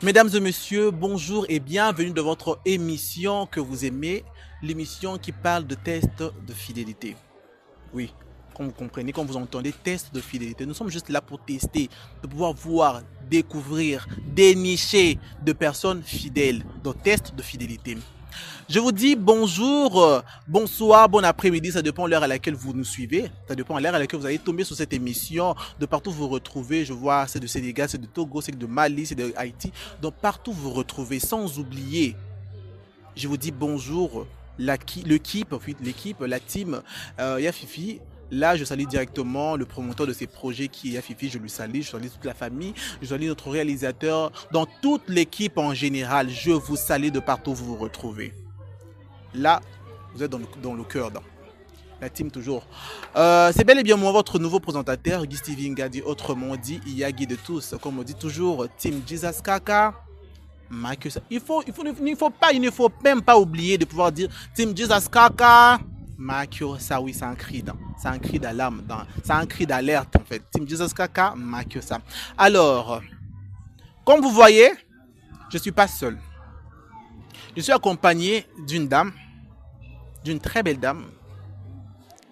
Mesdames et messieurs, bonjour et bienvenue dans votre émission que vous aimez, l'émission qui parle de tests de fidélité. Oui, comme vous comprenez, comme vous entendez, tests de fidélité. Nous sommes juste là pour tester, de pouvoir voir, découvrir, dénicher de personnes fidèles, de tests de fidélité. Je vous dis bonjour, bonsoir, bon après-midi, ça dépend de l'heure à laquelle vous nous suivez, ça dépend de l'heure à laquelle vous allez tomber sur cette émission, de partout vous retrouvez, je vois c'est de Sénégal, c'est de Togo, c'est de Mali, c'est de Haïti, donc partout vous retrouvez, sans oublier, je vous dis bonjour, l'équipe, la team, Yafifi. Là, je salue directement le promoteur de ces projets qui est Yafifi, je salue toute la famille, je salue notre réalisateur, dans toute l'équipe en général, je vous salue de partout où vous vous retrouvez. Là, vous êtes dans le cœur, dans la team toujours. C'est bel et bien moi, votre nouveau présentateur, Guy Steven Gadi, autrement dit, Iyagi de tous. Comme on dit toujours, Team Jesus Kaka. Il ne faut même pas oublier de pouvoir dire Team Jesus Kaka. Makio, ça oui, c'est un cri, c'est un cri d'alarme, c'est un cri d'alerte en fait. Team Jesus Kaka, Makio, ça. Alors, comme vous voyez, je ne suis pas seul. Je suis accompagné d'une dame, d'une très belle dame,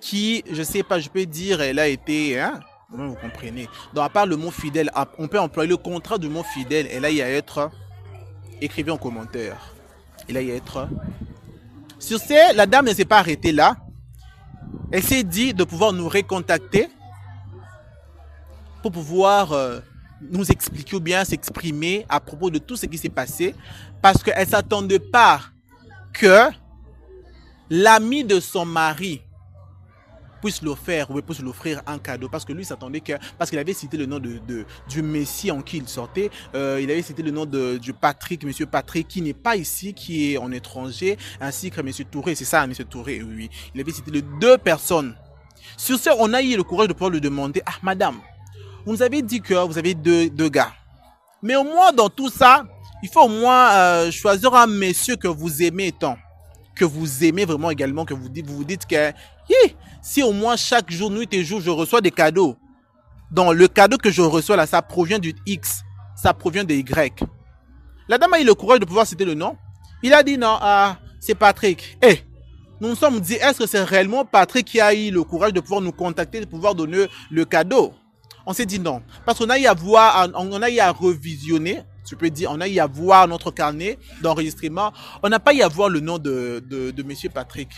qui, je sais pas, je peux dire, elle a été, hein, vous comprenez. Donc, à part le mot fidèle, on peut employer le contrat du mot fidèle, elle a y à être, écrivez en commentaire. Elle a y à être. Sur ce, la dame ne s'est pas arrêtée là. Elle s'est dit de pouvoir nous recontacter pour pouvoir nous expliquer ou bien s'exprimer à propos de tout ce qui s'est passé. Parce qu'elle ne s'attendait pas que l'ami de son mari puisse l'offrir ou puisse l'offrir un cadeau, parce que lui s'attendait que, parce qu'il avait cité le nom du Messie en qui il sortait, il avait cité le nom du Patrick, monsieur Patrick, qui n'est pas ici, qui est en étranger, ainsi que monsieur Touré, c'est ça, monsieur Touré, oui, il avait cité les deux personnes. Sur ce, on a eu le courage de pouvoir lui demander, ah madame, vous nous avez dit que vous avez deux gars, mais au moins dans tout ça, il faut au moins choisir un monsieur que vous aimez tant, que vous aimez vraiment également, que vous vous dites que si au moins chaque jour, nuit et jour, je reçois des cadeaux, donc le cadeau que je reçois là, ça provient du X, ça provient de Y. La dame a eu le courage de pouvoir citer le nom. Il a dit non, c'est Patrick. Nous nous sommes dit, est-ce que c'est réellement Patrick qui a eu le courage de pouvoir nous contacter, de pouvoir donner le cadeau? On s'est dit non, parce qu'on a eu à voir, on a eu à revisionner, tu peux dire, on a eu à voir notre carnet d'enregistrement, on n'a pas eu à voir le nom de monsieur Patrick.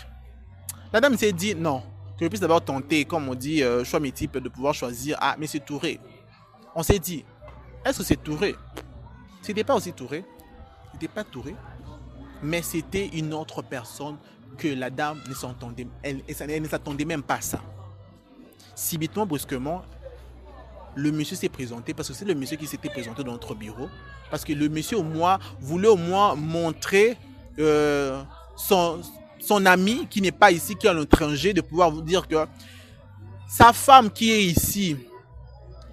La dame s'est dit non, que je puisse d'abord tenter, comme on dit, choix multiple, de pouvoir choisir, mais c'est Touré. On s'est dit, est-ce que c'est Touré? C'était pas aussi Touré, c'était pas Touré, mais c'était une autre personne que la dame ne s'entendait, elle ne s'attendait même pas à ça. Subitement, brusquement, le monsieur s'est présenté, parce que c'est le monsieur qui s'était présenté dans notre bureau, parce que le monsieur voulait au moins montrer son ami qui n'est pas ici, qui est à l'étranger, de pouvoir vous dire que sa femme qui est ici,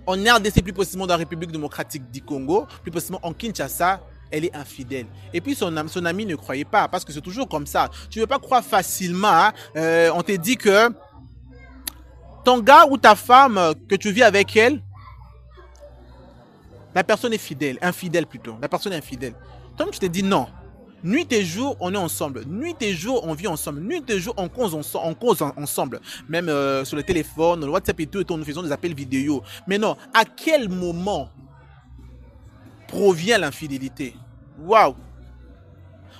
en RDC, plus précisément dans la République démocratique du Congo, plus précisément en Kinshasa, elle est infidèle. Et puis son ami ne croyait pas, parce que c'est toujours comme ça. Tu ne veux pas croire facilement, hein? On te dit que ton gars ou ta femme, que tu vis avec elle, la personne est fidèle, infidèle plutôt. La personne est infidèle. Toi, tu te dis non. Nuit et jour, on est ensemble. Nuit et jour, on vit ensemble. Nuit et jour, on cause ensemble. Même sur le téléphone, le WhatsApp et tout, nous faisons des appels vidéo. Mais non, à quel moment provient l'infidélité? Waouh!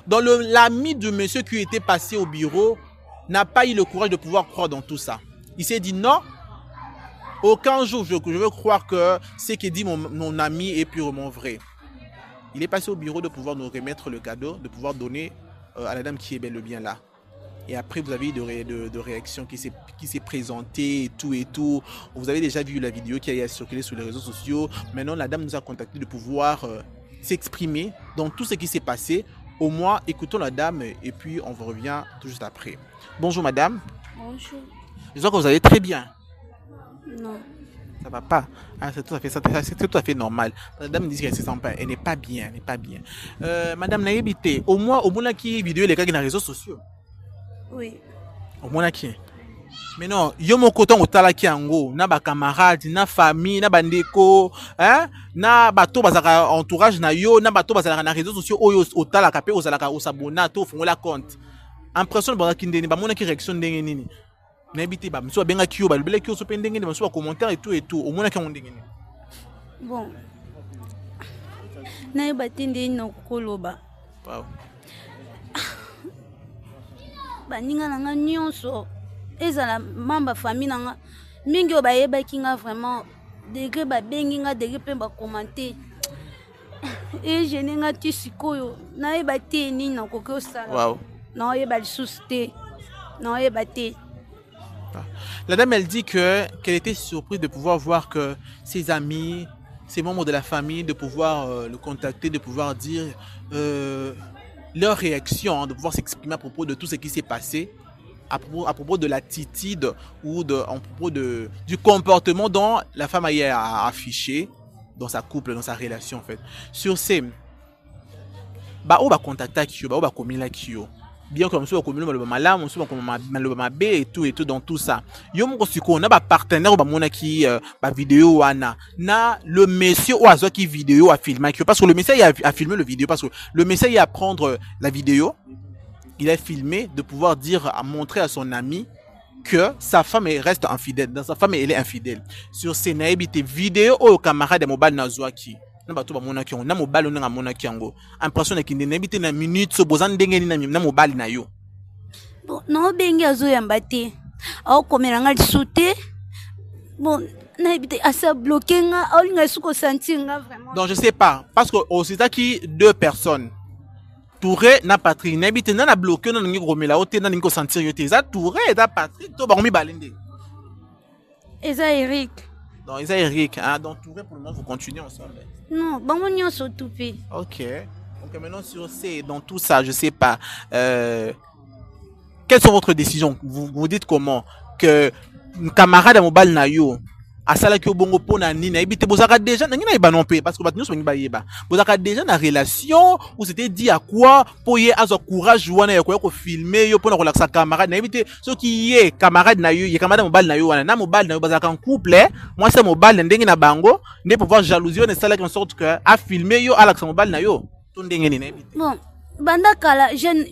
Dans l'ami de monsieur qui était passé au bureau n'a pas eu le courage de pouvoir croire dans tout ça. Il s'est dit non. Aucun jour, je veux croire que ce que dit mon ami est purement vrai. Il est passé au bureau de pouvoir nous remettre le cadeau, de pouvoir donner à la dame qui est bel et bien là. Et après, vous avez eu de réactions qui s'est présentée et tout. Vous avez déjà vu la vidéo qui a circulé sur les réseaux sociaux. Maintenant, la dame nous a contacté de pouvoir s'exprimer dans tout ce qui s'est passé. Au moins, écoutons la dame et puis on vous revient tout juste après. Bonjour madame. Bonjour. J'espère que vous allez très bien. Non. Ça va pas. C'est tout à fait normal. La dame dit qu'elle ne se sent pas. Elle n'est pas bien. Elle n'est pas bien. Madame Naïbité, au moins là qui vidéo les gars qui sont dans les réseaux sociaux. Oui. Au moins là qui. Mais non, yo moko ton otala ki yango, na ba camarade, na famille, na bandeko, hein, na bato bazaka entourage na yo, na bato bazaka na réseaux sociaux oyo otala ka pe ozalaka osabona to fongola compte. Impression ba kindeni ba mona ki réaction ndenge nini. Na ebité ba mso benga ki yo ba lobele ki yo so pe ndenge ni mso ba commentaire et tout au mona ki ndenge nini. Bon. Na ebate ndeni na koloba. Wow. Baninga nanga nyonso ezala mamba famille nanga mingi obayebaki nga vraiment degré babengi nga degré pe ba commenter et je n'ai nga ti sikoyo na ebate nini na koki osala. Wow. Na oyeba lisusu te. Na oyeba te. La dame, elle dit qu'elle était surprise de pouvoir voir que ses amis, ses membres de la famille, de pouvoir le contacter, de pouvoir dire leur réaction, hein, de pouvoir s'exprimer à propos de tout ce qui s'est passé, à propos de l'attitude ou à propos du comportement dont la femme a affiché dans sa couple, dans sa relation en fait. Sur ces, on va contacter qui on va communiquer qui bien comme ça, comme le malam, on se comme le mabé et tout dans tout ça. Yo mon siko na ba partenaire ou ba mona qui ba vidéo wana na le monsieur ou azo qui vidéo a filmé parce que le monsieur a filmé le vidéo parce que le monsieur il a prendre la vidéo, il a filmé de pouvoir dire à montrer à son ami que sa femme reste infidèle, dans sa femme elle est infidèle. Sur ces naïbité vidéo au camarade de mobile nazwaki. Na bato ba mona ki na mobile na mona ki yango impression ki ndenge na minute so bozan ndenge ni na mobile na yo bon no bengi azo yamba te au komera nga lisute bon na ebite asa bloquer nga au linga suko sentir nga vraiment donc je sais pas parce que au c'est qui deux personnes Touré na Patrick na ebite na bloquer na ngi komela ote na ngi sentir yo te za Touré da Patrick to ba mi balende eza Eric. Donc, ils ont Eric, hein? Donc, pour le moment, vous continuez ensemble. Non, bon, on y a surtout fait. Ok. Donc, maintenant, sur ces, dans tout ça, je sais pas. Quelles sont votre décision? Vous dites comment? Que camarade à mobile na yo, à ça là que bongo pona nina, ebite bozaka déjà, na nina non pe, parce que batnous sommes ba bozaka déjà na relation, où c'était dit à quoi, pour y avoir courage, wana ya ko filmer, yo pona relaxer camarade, na ebite, ce qui est camarade na yo, y camarade mobile na yo, wana na mobile na yo, bozaka en couple, moi c'est mobile, ndenge na bango, ne pouvoir jalousie, on est ça là en sorte que, à filmer yo, à l'accent mobile na yo, ton ndenge ni na ebite. Bon, banda kala, jeune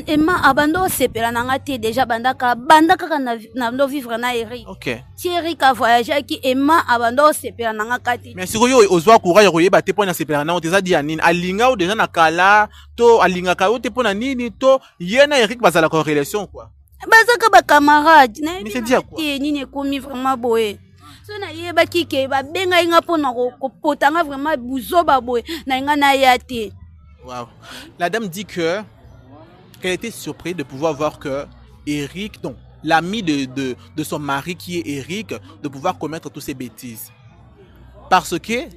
Emma abando sepela nanga te déjà banda kaka na ndo vivre na Eric. OK. Thierry ka voyager ki Emma abando sepela nanga kati. Mais si yo ozwa courage ko yeba te pona sepela na oteza dia nini alinga ou déjà na kala to alinga ka o te pona nini to yena Eric bazala ko relation quoi. Bazaka ba camarade na mais c'est dire quoi nini komi vraiment boye. So na yeba ki ke ba benga inga pona ko potanga vraiment buzoba boye na inga na yate. Wow. La dame dit que qu'elle était surprise de pouvoir voir que Eric, donc l'ami de son mari qui est Eric, de pouvoir commettre toutes ces bêtises. Parce que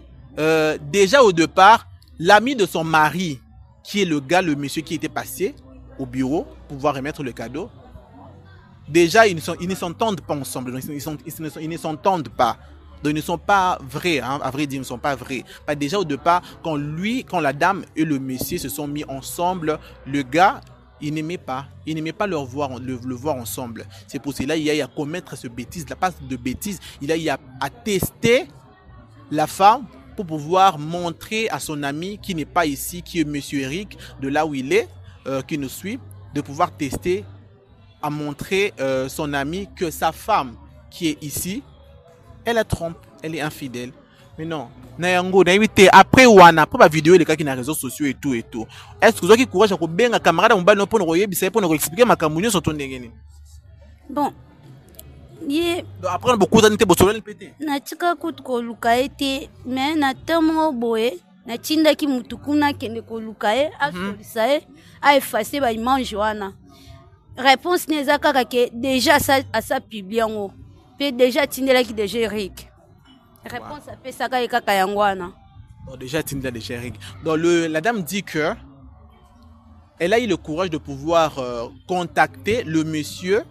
déjà au départ, l'ami de son mari, qui est le gars, le monsieur qui était passé au bureau pour pouvoir remettre le cadeau, déjà ils ne s'entendent pas ensemble, donc ils ne s'entendent pas. Donc ils ne sont pas vrais, hein, à vrai dire, ils ne sont pas vrais. Pas déjà au départ, quand la dame et le monsieur se sont mis ensemble, le gars, il n'aimait pas le voir ensemble. C'est pour cela qu'il y a à commettre ce bêtise, la passe de bêtise, il y a à tester la femme pour pouvoir montrer à son ami qui n'est pas ici, qui est monsieur Eric, de là où il est, qui nous suit, de pouvoir tester, à montrer son ami que sa femme qui est ici, elle la trompe, elle est infidèle. Mais non, après wana, après la vidéo, les cas qui na réseaux sociaux et tout. Est-ce que vous avez courage à bien un camarade on va pour nous expliquer ma camouflage sur ton dégainé? Bon, après beaucoup d'années pour se péter. Na tika ko luka ete, mais na temo boye, na tinda ki mutukuna kende ko luka e, a solisa e, a effacer ba image wana. Réponse neza kaka ke déjà ça publié ngo. Pe déjà tindela ki déjà Eric. Réponse à Pesaka et Kakayangwana. Bon, déjà, Tinda de Eric. Donc, la dame dit que elle a eu le courage de pouvoir contacter le monsieur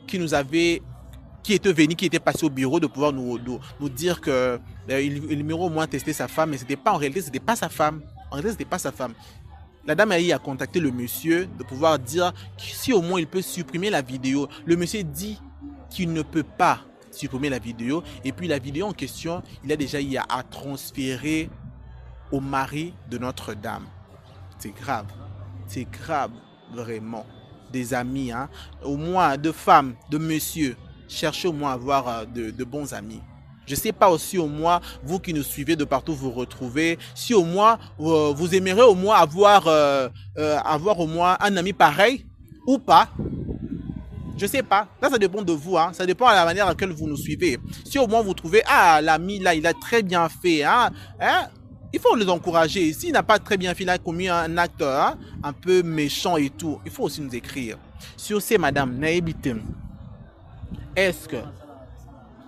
qui était venu, qui était passé au bureau, de pouvoir nous dire que il m'a au moins testé sa femme, mais en réalité, c'était pas sa femme. En réalité, c'était pas sa femme. La dame a eu à contacter le monsieur, de pouvoir dire si au moins il peut supprimer la vidéo. Le monsieur dit qu'il ne peut pas supprimer la vidéo. Et puis la vidéo en question, il a déjà eu à transférer au mari de Notre-Dame. C'est grave, vraiment. Des amis, hein, au moins de femmes, de messieurs, cherchez au moins à avoir de bons amis. Je ne sais pas aussi au moins, vous qui nous suivez de partout vous retrouvez, si au moins vous aimeriez au moins avoir au moins un ami pareil ou pas. Je ne sais pas. Là, ça dépend de vous. Hein. Ça dépend de la manière à laquelle vous nous suivez. Si au moins vous trouvez, l'ami là, il a très bien fait. Il faut les encourager. S'il n'a pas très bien fait, il a commis un acte un peu méchant et tout, il faut aussi nous écrire. Sur ces, madame, Naïbitim, est-ce que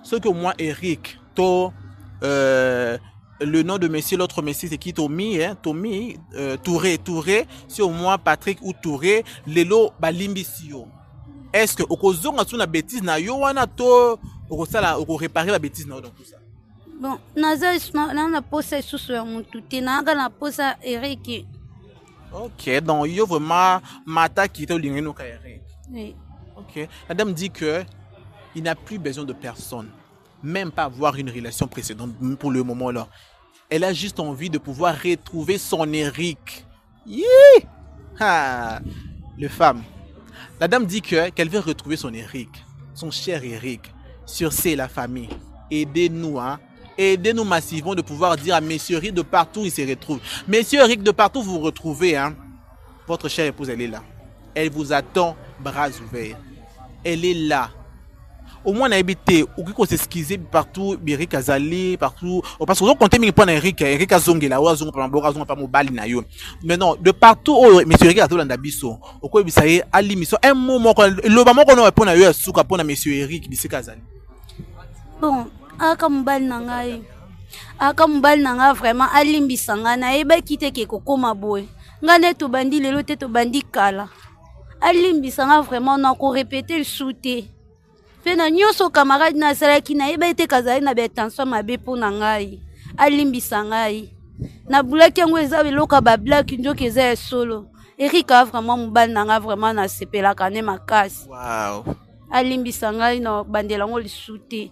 ce que moi, Eric, le nom de monsieur, l'autre monsieur, c'est qui? Tommy, Touré, si au moins Patrick ou Touré, Lelo, Balimbisio. Est-ce que, au cause de la bêtise, na yo, wana to, au réparer la bêtise, dans tout ça? Bon, na posa sous mon tout na posa Eric. Ok, donc yo vraiment mata qui était au ligne no Eric. Oui. Ok, la dame dit que il n'a plus besoin de personne, même pas avoir une relation précédente pour le moment là. Elle a juste envie de pouvoir retrouver son Eric. Le femme. La dame dit qu'elle veut retrouver son Eric, son cher Eric. Sur c'est la famille. Aidez-nous, hein. Aidez-nous massivement de pouvoir dire à Monsieur Eric de partout il se retrouve. Monsieur Eric de partout vous vous retrouvez, hein. Votre chère épouse, elle est là. Elle vous attend bras ouverts. Elle est là. Au moins on a habité, ou qu'on s'excuse partout, Eric Azali, partout. Parce que vous comptez mille points Eric Azongela, ou Azong, pas mobile na yo. Mais non, de partout, Monsieur Eric a tout l'andabiso. Au quoi ça y est, à l'émission, un moment, le moment qu'on a répondu à eux, souka pour Monsieur Eric, Eric Azali. Bon, aka mobile nanga vraiment alimbisa nga na eba kite ke kokoma boy. Nga ne to bandi lelo te to bandi kala. Alimbisa nga vraiment na ko répéter le souté. Fe na nyoso camarade na sala ki na eba ete kazali na betension mabe po na ngai. Alimbisa ngai. Na bulaki yango eza beloka ba black njoka eza solo. Erika vraiment mobile nanga vraiment na sepela kane makasi. Wow. Alimbisa ngai na bandela ngo le souté.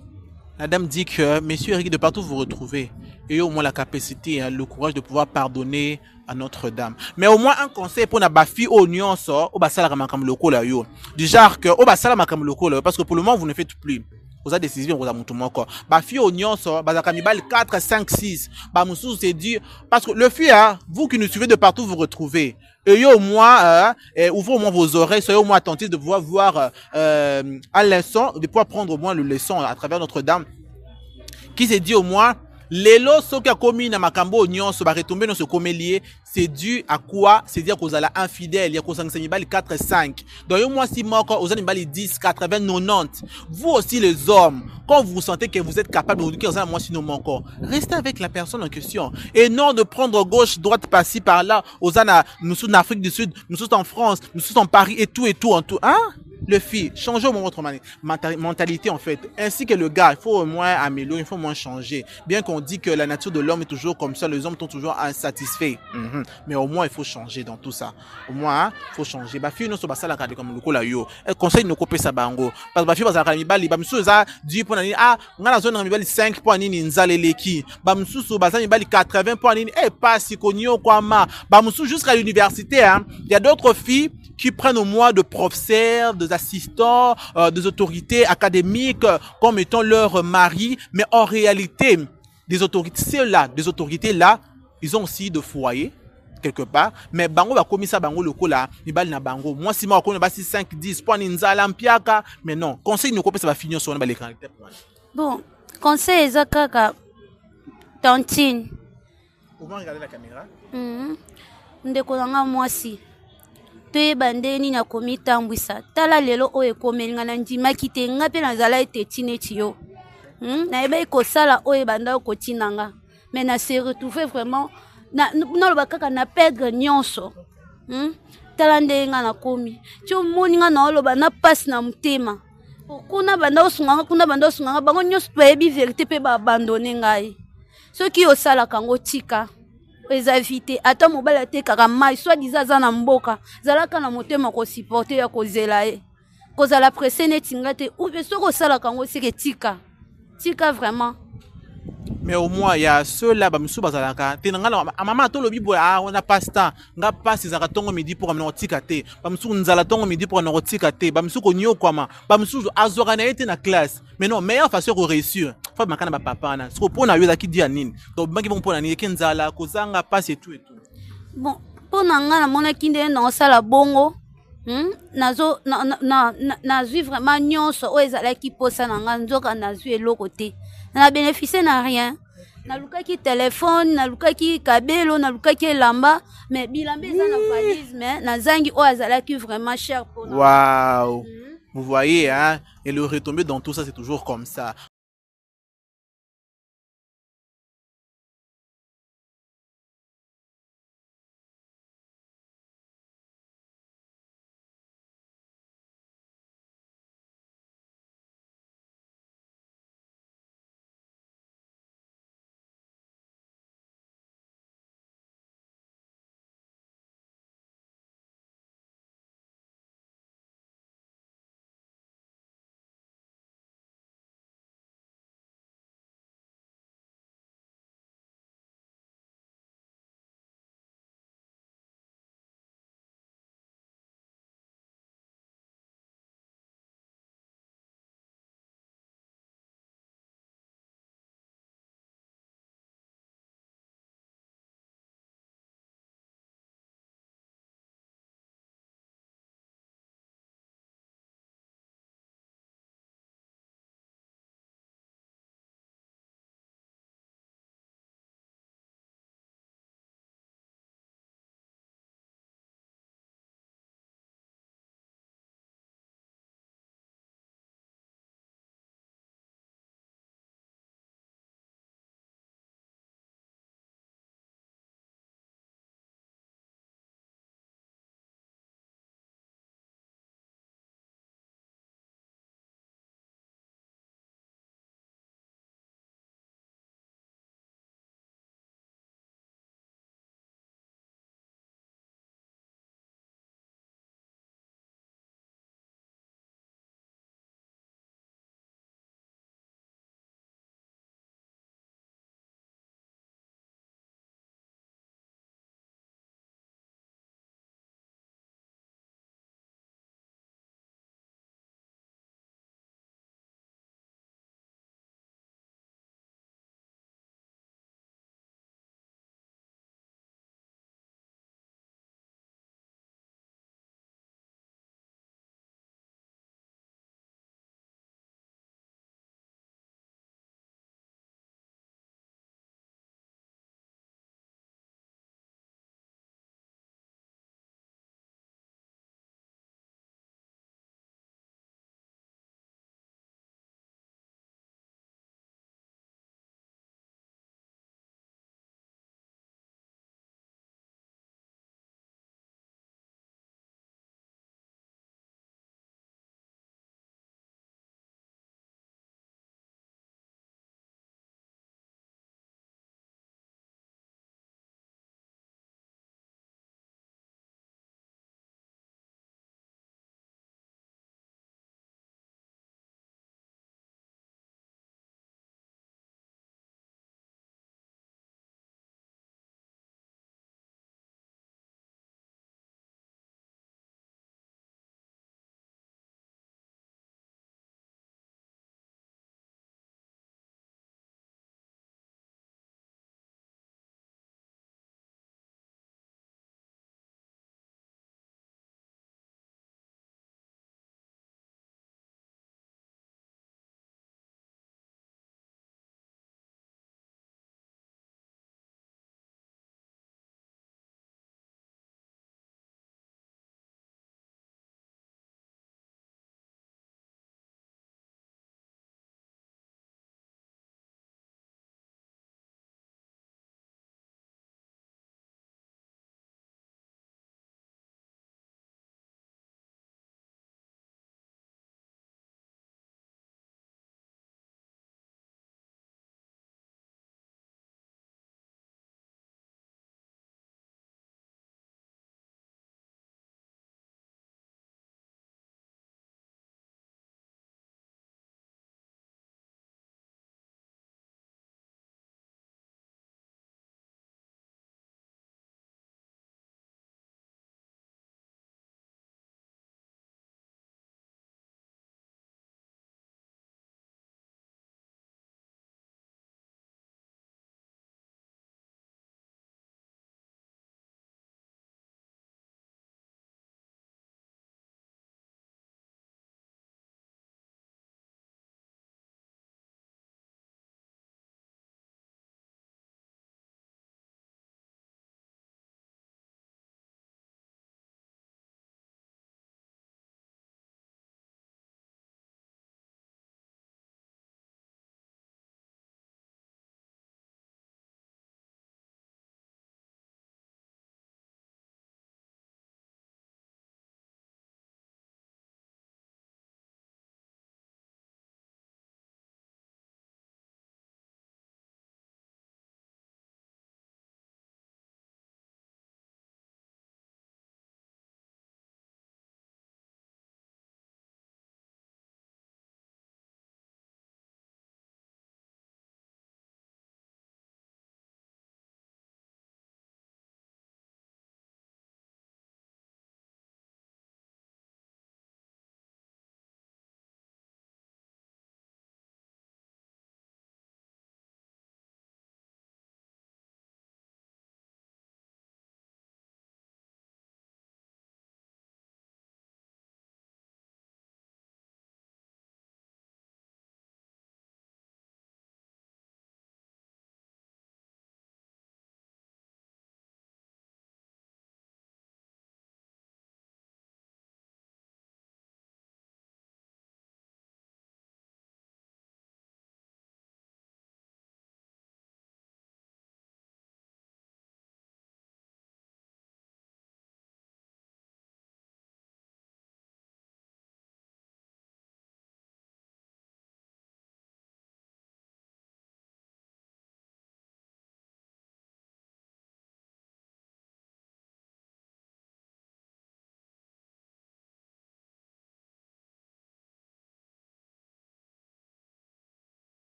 La dame dit que Monsieur Eric de partout vous retrouvez et au moins la capacité, le courage de pouvoir pardonner à Notre-Dame. Mais au moins un conseil pour na bafi au nyonso au basala makam loko la yo. Du genre que au basala makam loko la parce que pour le moment vous ne faites plus. Vous avez décision vous avez mutu moko. Bafi au nyonso bazaka mibali 4 5 6. Ba musu c'est dit parce que le fille vous qui nous suivez de partout vous retrouvez. Et au moins, ouvrez au moins vos oreilles, soyez au moins attentifs de pouvoir voir à leçon, de pouvoir prendre au moins le leçon à travers Notre-Dame, qui s'est dit au moins, Lelo soki a commis na makambo nyonso ba retomber dans ce comélier, c'est dû à quoi? C'est dire qu'on a infidèle, il y a qu'on s'en 4 5. Donc yo moi si moko aux animaux 10 80 90. Vous aussi les hommes, quand vous sentez que vous êtes capable de dire moi si nous manquons, restez avec la personne en question et non de prendre gauche droite par-ci par-là. Aux nous sommes en Afrique du Sud, nous sommes en France, nous sommes en Paris et tout en tout. Hein? Le fille, changez au moins votre mentalité en fait. Ainsi que le gars, il faut au moins améliorer, il faut au moins changer. Bien qu'on dit que la nature de l'homme est toujours comme ça, les hommes sont toujours insatisfaits. Mais au moins il faut changer dans tout ça. Au moins, il faut changer. Bah fille, nous sommes ça la carte comme le coup là yo. Elle conseille nous couper sa bango. Parce que bah fille, bah ça la mibali, bah monsieur ça 10 points nani on a la zone mibali 5 points nini nzale leki. Bah monsieur bah ça mibali 80 points nini. Eh pas si konyo quoi ma. Bah monsieur jusqu'à l'université hein. Il y a d'autres filles qui prennent au moins de professeurs, des assistants, des autorités académiques comme étant leur mari, mais en réalité, des autorités là, ils ont aussi de foyers quelque part, mais bango va commis ça bango le là, ni bal na bango. Moi si moi connais pas 5 10 points ninzala mpiaka, mais non, conseil nous ça va finir sur les caractères. Bon, conseil ezakaka tantine. Comment regarder la caméra? Ndeko nanga mwasi. Toyeba ndeni na komi tambwisa tala lelo oyo ekomeli nga na ndimaki te nga mpe nazala ete ti neti yo nayeba ekosala oyo ebanda okotina nga mais na se retrouve vraiment naloba kaka na perdre nyonso tala ndenge nga nakomi ti omoni nga na oloba na pasi na motema kuna banda osunga nga bango nyonso bayebi verité mpe baabandone ngai soki osalaka yango tika eza vite ata mobali atekaka mai soit diza aza na mboka zalaka na motema kosupporte ya kozela ye kozala pressé neti nga te ou bien soko osalaka yango seke tika vraiment. Mais au moins il y a ceux-là bamisusu bazalaka te nanga mama tolobi boy on a pas temps nga passe ezaka tongo midi pour amener otika te bamisusu nzala tongo midi pour amener otika te bamisusu konyo kwama bamisusu azwaka na été na classe mais non meilleure façon de réussir faut makana ba papa na siko pona yo zaki dia nini donc bangi bon pona ni nzala kozanga passe et tout. Bon pona nga na mona kinde na sala bongo nazo nazwi vraiment nyonso o ezalaki posa na nga nzoka nazwi eloko te na bénéficier na rien na lukaki téléphone na lukaki kabelo na lukaki elamba mais bilamba eza na valise mais na zangi o azalaki vraiment cher pour nous. Waouh. Vous voyez, hein, et le retomber dans tout ça, c'est toujours comme ça.